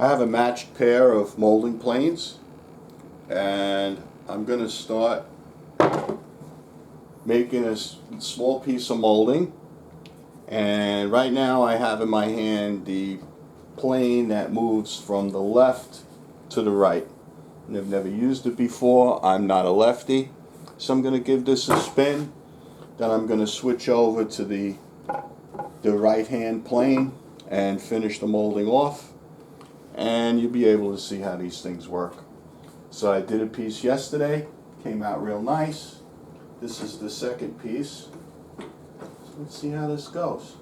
I have a matched pair of molding planes, and I'm going to start making a small piece of molding. And right now I have in my hand the plane that moves from the left to the right. And I've never used it before. I'm not a lefty, so I'm going to give this a spin. Then I'm going to switch over to the right hand plane and finish the molding off, and you'll be able to see how these things work. So I did a piece yesterday, came out real nice. This is the second piece. So let's see how this goes.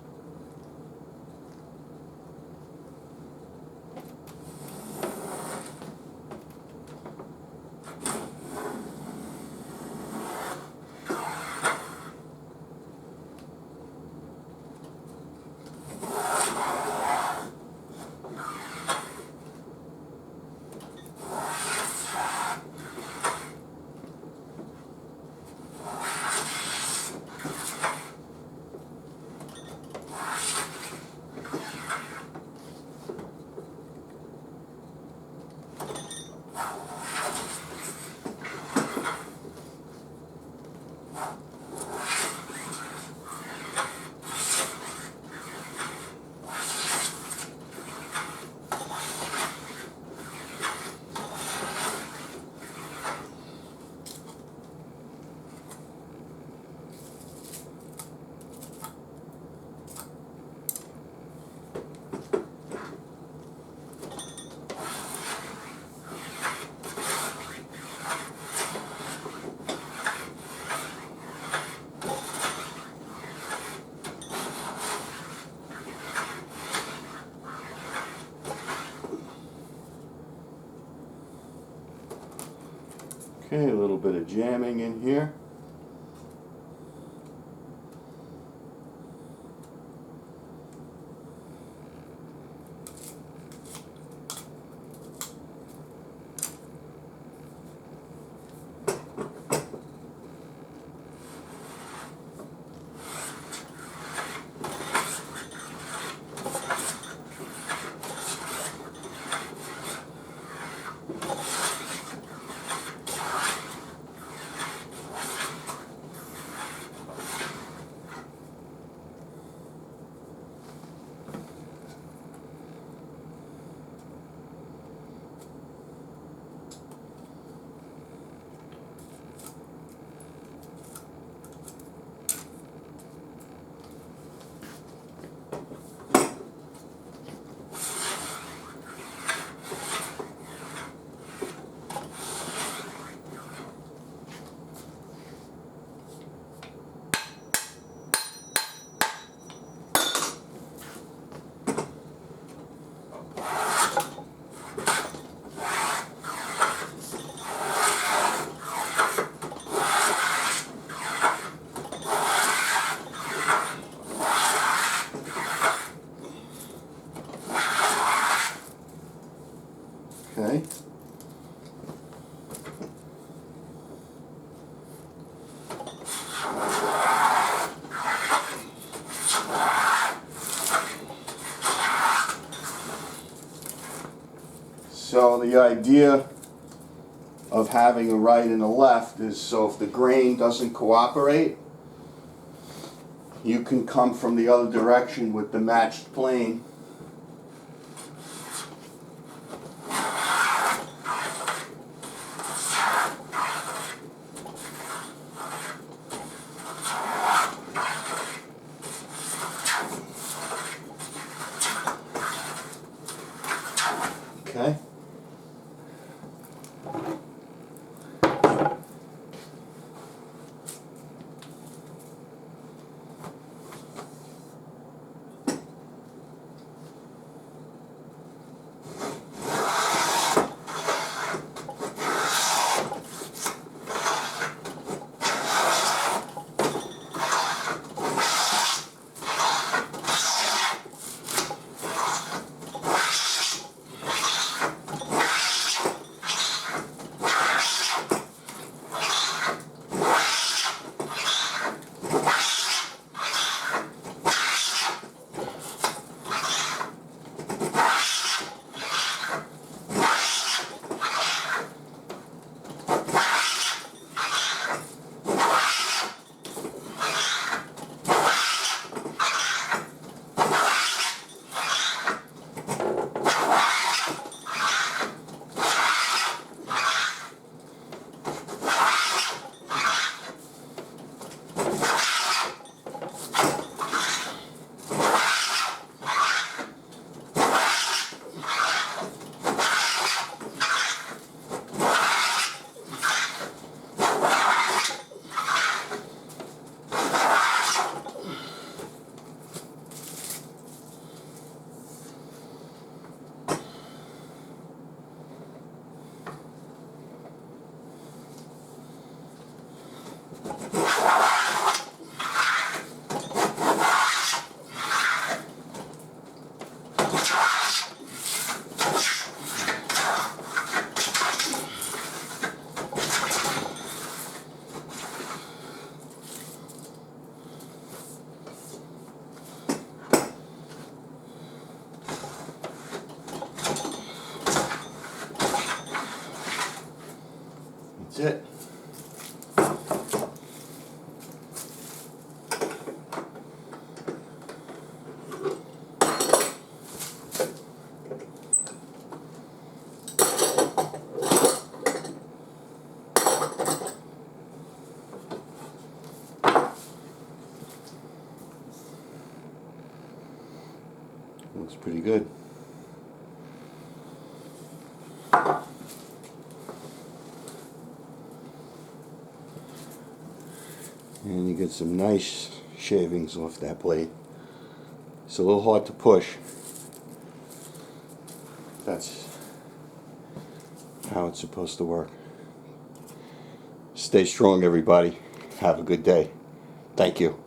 Okay, a little bit of jamming in here. Okay. So the idea of having a right and a left is so if the grain doesn't cooperate, you can come from the other direction with the matched plane. Okay. That's it. Looks pretty good. And you get some nice shavings off that blade. It's a little hard to push. That's how it's supposed to work. Stay strong, everybody. Have a good day. Thank you.